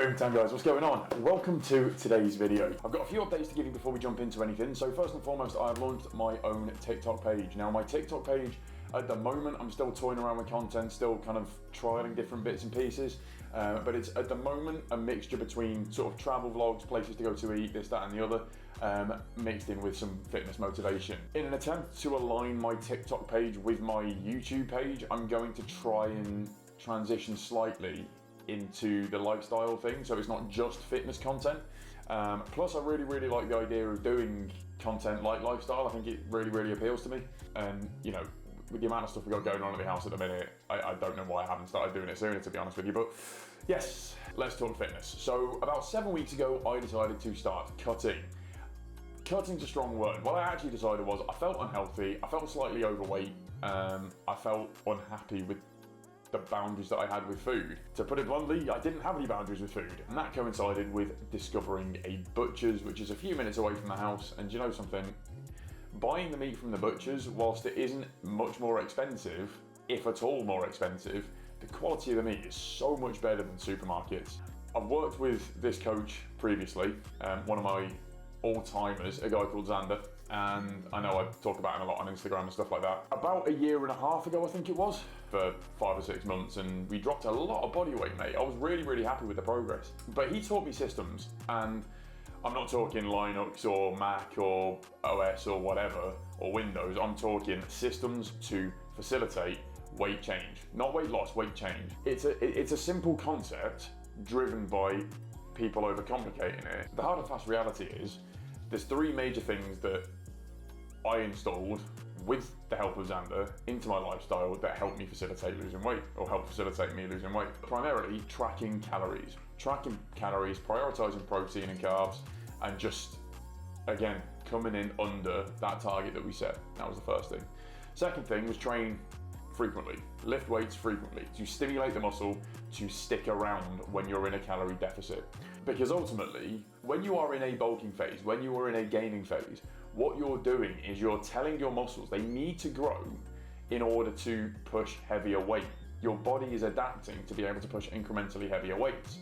Boom time guys, what's going on? Welcome to today's video. I've got a few updates to give you before we jump into anything. So first and foremost, I've launched my own TikTok page. Now my TikTok page, at the moment, I'm still toying around with content, still kind of trialing different bits and pieces. But it's at the moment a mixture between sort of travel vlogs, places to go to eat, this, that and the other, mixed in with some fitness motivation. In an attempt to align my TikTok page with my YouTube page, I'm going to try and transition slightly into the lifestyle thing, so it's not just fitness content. Plus I really like the idea of doing content like lifestyle. I think it really appeals to me, and you know, with the amount of stuff we got going on at the house at the minute, I don't know why I haven't started doing it sooner, to be honest with you. But yes, let's talk fitness. So about 7 weeks ago, I decided to start cutting. Cutting's a strong word. What I actually decided was I felt unhealthy, I felt slightly overweight, I felt unhappy with the boundaries that I had with food. To put it bluntly, I didn't have any boundaries with food, and that coincided with discovering a butcher's, which is a few minutes away from the house. And you know something? Buying the meat from the butcher's, whilst it isn't much more expensive, if at all more expensive, the quality of the meat is so much better than supermarkets. I've worked with this coach previously, one of my all-timers, a guy called Xander, and I know I talk about him a lot on Instagram and stuff like that. About a year and a half ago, I think it was, for 5 or 6 months, and we dropped a lot of body weight, mate. I was really happy with the progress. But he taught me systems, and I'm not talking Linux or Mac or OS or whatever, or Windows. I'm talking systems to facilitate weight change. Not weight loss, weight change. It's a simple concept driven by people overcomplicating it. The hard and fast reality is, there's 3 major things that I installed with the help of Xander into my lifestyle that helped me facilitate losing weight, or help facilitate me losing weight. Primarily tracking calories, prioritizing protein and carbs, and just, again, coming in under that target that we set. That was the first thing. Second thing was train frequently, lift weights frequently, to stimulate the muscle to stick around when you're in a calorie deficit. Because ultimately, when you are in a bulking phase, when you are in a gaining phase, what you're doing is you're telling your muscles they need to grow in order to push heavier weight. Your body is adapting to be able to push incrementally heavier weights.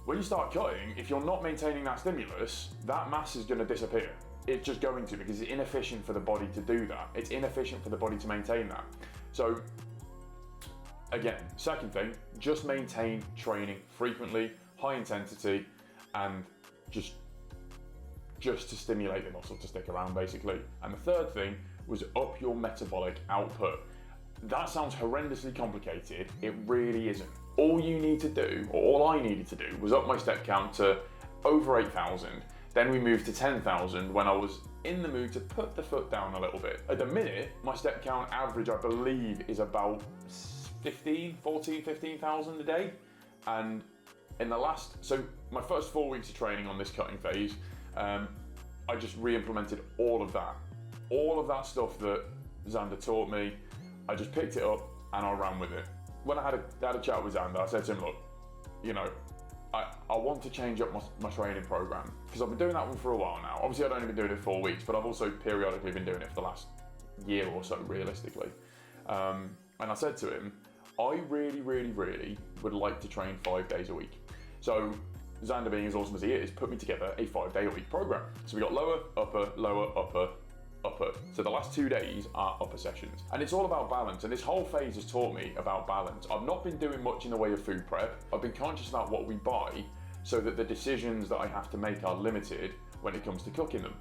When you start cutting, if you're not maintaining that stimulus, that mass is going to disappear. It's just going to, because it's inefficient for the body to do that. It's inefficient for the body to maintain that. So again, second thing, just maintain training frequently, high intensity, and just to stimulate the muscle to stick around, basically. And the third thing was up your metabolic output. That sounds horrendously complicated. It really isn't. All you need to do, or all I needed to do, was up my step count to over 8,000. Then we moved to 10,000 when I was in the mood to put the foot down a little bit. At the minute, my step count average, I believe, is about 15,000 a day. And in the so my first 4 weeks of training on this cutting phase, I just re-implemented all of that stuff that Xander taught me. I just picked it up and I ran with it. When I had a chat with Xander, I said to him, look, you know, I want to change up my training program, because I've been doing that one for a while now. Obviously, I'd only been doing it 4 weeks, but I've also periodically been doing it for the last year or so, realistically. And I said to him, I really would like to train 5 days a week. So Xander, being as awesome as he is, put me together a 5-day-a-week program. So we got lower, upper, lower, upper, upper. So the last 2 days are upper sessions. And it's all about balance. And this whole phase has taught me about balance. I've not been doing much in the way of food prep. I've been conscious about what we buy, so that the decisions that I have to make are limited when it comes to cooking them.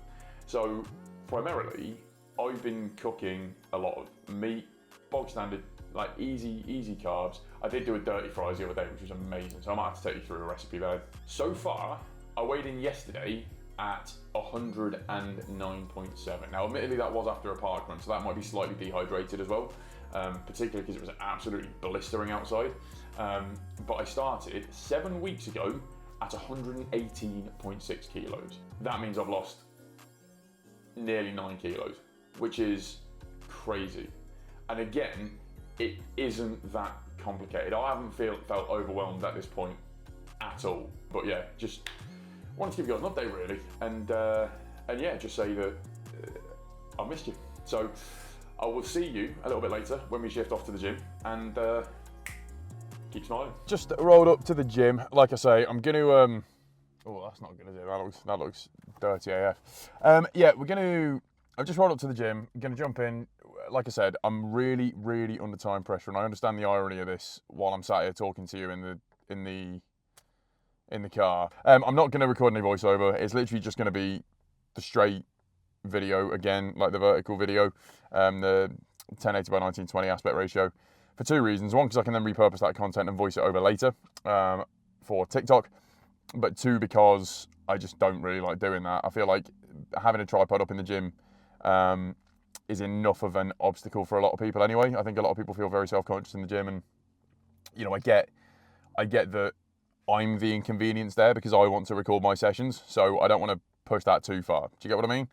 So primarily, I've been cooking a lot of meat, bog standard, like easy carbs. I did do a dirty fries the other day, which was amazing, so I might have to take you through a recipe there. So far, I weighed in yesterday at 109.7. Now, admittedly, that was after a park run, so that might be slightly dehydrated as well, particularly because it was absolutely blistering outside. But I started 7 weeks ago at 118.6 kilos. That means I've lost nearly 9 kilos, which is crazy. And again, it isn't that complicated. I haven't felt overwhelmed at this point at all. But yeah, just wanted to give you guys an update really, and yeah, just say that I missed you. So I will see you a little bit later when we shift off to the gym, and Keep smiling. Just rolled up to the gym. Like I say, I'm going to... oh, that's not good, is it? That looks dirty AF. Yeah, I've just rolled up to the gym. I'm going to jump in. Like I said, I'm really, really under time pressure, and I understand the irony of this while I'm sat here talking to you in the car. I'm not going to record any voiceover. It's literally just going to be the straight video again, like the vertical video, the 1080 by 1920 aspect ratio, for two reasons. One, because I can then repurpose that content and voice it over later for TikTok, but two, because I just don't really like doing that. I feel like having a tripod up in the gym is enough of an obstacle for a lot of people anyway. I think a lot of people feel very self-conscious in the gym, and you know, I get that I'm the inconvenience there because I want to record my sessions, so I don't want to push that too far. Do you get what I mean?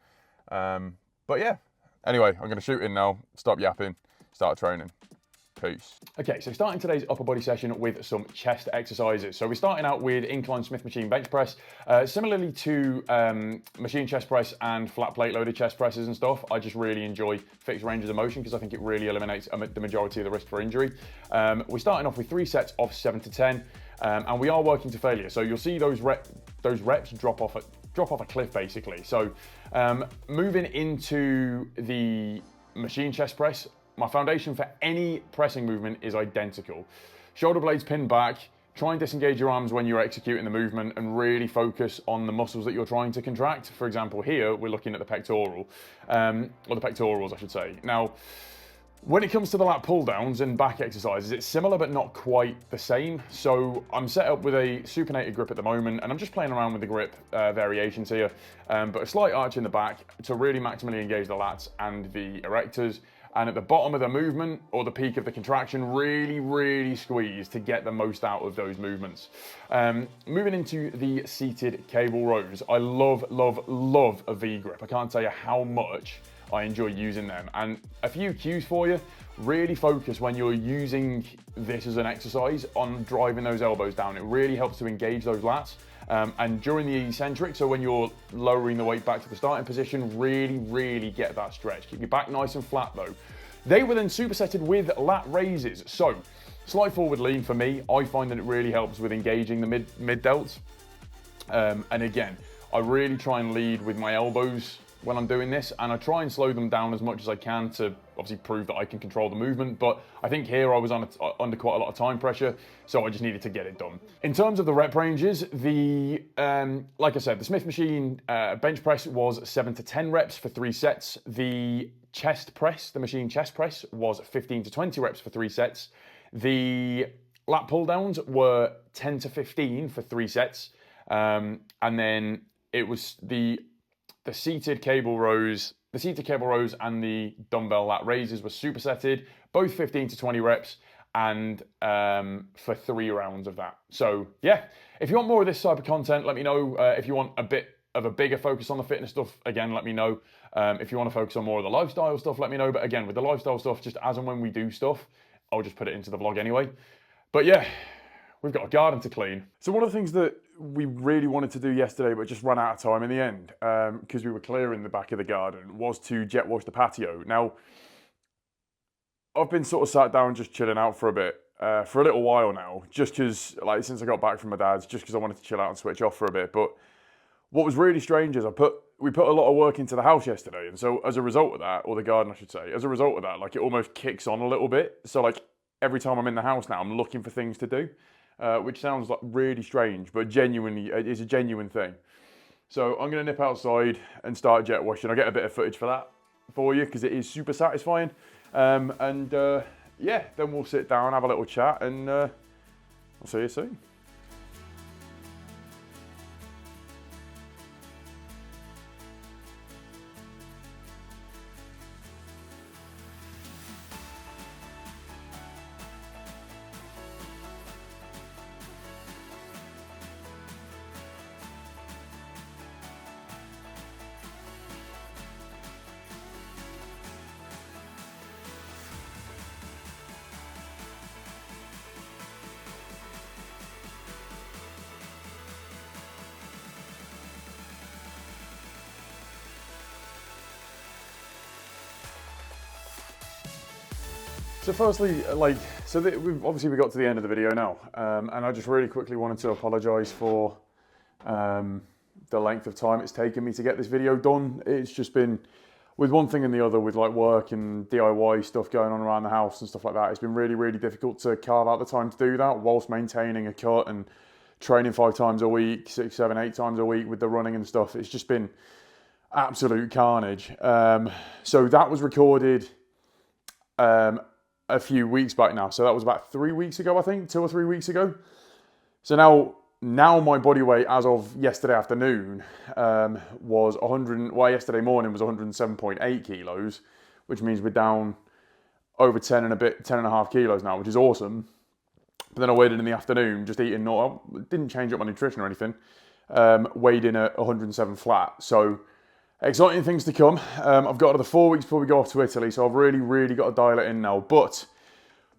But yeah, anyway, I'm going to shoot in now, stop yapping, start training. Peace. Okay, so starting today's upper body session with some chest exercises. So we're starting out with incline Smith machine bench press. Similarly to machine chest press and flat plate loaded chest presses and stuff, I just really enjoy fixed ranges of motion because I think it really eliminates the majority of the risk for injury. We're starting off with 3 sets of 7 to 10, and we are working to failure. So you'll see those reps drop off a cliff basically. So moving into the machine chest press, my foundation for any pressing movement is identical. Shoulder blades pinned back, try and disengage your arms when you're executing the movement and really focus on the muscles that you're trying to contract. For example, here we're looking at the pectoral, or the pectorals I should say. Now, when it comes to the lat pull downs and back exercises, it's similar but not quite the same. So I'm set up with a supinated grip at the moment, and I'm just playing around with the grip variations here, but a slight arch in the back to really maximally engage the lats and the erectors. And at the bottom of the movement, or the peak of the contraction, really, really squeeze to get the most out of those movements. Moving into the seated cable rows. I love, love, love a V-grip. I can't tell you how much I enjoy using them. And a few cues for you: really focus when you're using this as an exercise on driving those elbows down. It really helps to engage those lats. And during the eccentric, so when you're lowering the weight back to the starting position, really, really get that stretch. Keep your back nice and flat though. They were then supersetted with lat raises. So slight forward lean for me, I find that it really helps with engaging the mid delts. And again, I really try and lead with my elbows when I'm doing this, and I try and slow them down as much as I can to obviously prove that I can control the movement. But I think here I was under quite a lot of time pressure, so I just needed to get it done. In terms of the rep ranges, like I said, the Smith machine bench press was 7 to 10 reps for 3 sets. The chest press, the machine chest press, was 15 to 20 reps for 3 sets. The lat pull downs were 10 to 15 for 3 sets, and then it was the seated cable rows and the dumbbell lat raises were supersetted, both 15 to 20 reps, and for 3 rounds of that. So yeah, if you want more of this type of content, let me know. If you want a bit of a bigger focus on the fitness stuff, again, let me know. If you want to focus on more of the lifestyle stuff, let me know. But again, with the lifestyle stuff, just as and when we do stuff, I'll just put it into the vlog anyway. But yeah, we've got a garden to clean. So one of the things that we really wanted to do yesterday, but just ran out of time in the end, because we were clearing the back of the garden, was to jet wash the patio. Now, I've been sort of sat down just chilling out for a bit, for a little while now, just because, like, since I got back from my dad's, just because I wanted to chill out and switch off for a bit. But what was really strange is we put a lot of work into the house yesterday, and so as a result of that, or the garden I should say, as a result of that, like, it almost kicks on a little bit. So like every time I'm in the house now, I'm looking for things to do. Which sounds like really strange, but genuinely, it's a genuine thing. So I'm gonna nip outside and start jet washing. I'll get a bit of footage for that for you because it is super satisfying. Yeah, then we'll sit down, have a little chat, and I'll see you soon. So firstly, we've obviously got to the end of the video now, and I just really quickly wanted to apologise for the length of time it's taken me to get this video done. It's just been, with one thing and the other, with like work and DIY stuff going on around the house and stuff like that, it's been really, really difficult to carve out the time to do that whilst maintaining a cut and training 5 times a week, 6, 7, 8 times a week with the running and stuff. It's just been absolute carnage. So that was recorded a few weeks back now. So that was about 3 weeks ago, I think, 2 or 3 weeks ago. So now my body weight as of yesterday afternoon was yesterday morning was 107.8 kilos, which means we're down over 10 and a half kilos now, which is awesome. But then I weighed in the afternoon, just eating, didn't change up my nutrition or anything, weighed in at 107 flat. So exciting things to come. I've got another 4 weeks before we go off to Italy, so I've really, really got to dial it in now. But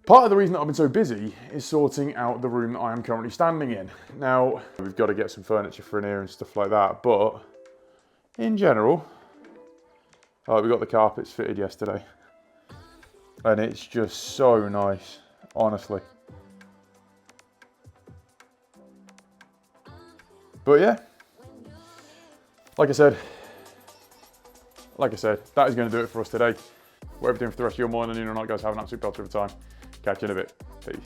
part of the reason that I've been so busy is sorting out the room that I am currently standing in. Now, we've got to get some furniture for in here and stuff like that, but in general, we got the carpets fitted yesterday, and it's just so nice, honestly. But yeah, like I said, that is going to do it for us today. Whatever you're doing for the rest of your morning and your night, guys, have an absolute belter of a time. Catch you in a bit. Peace.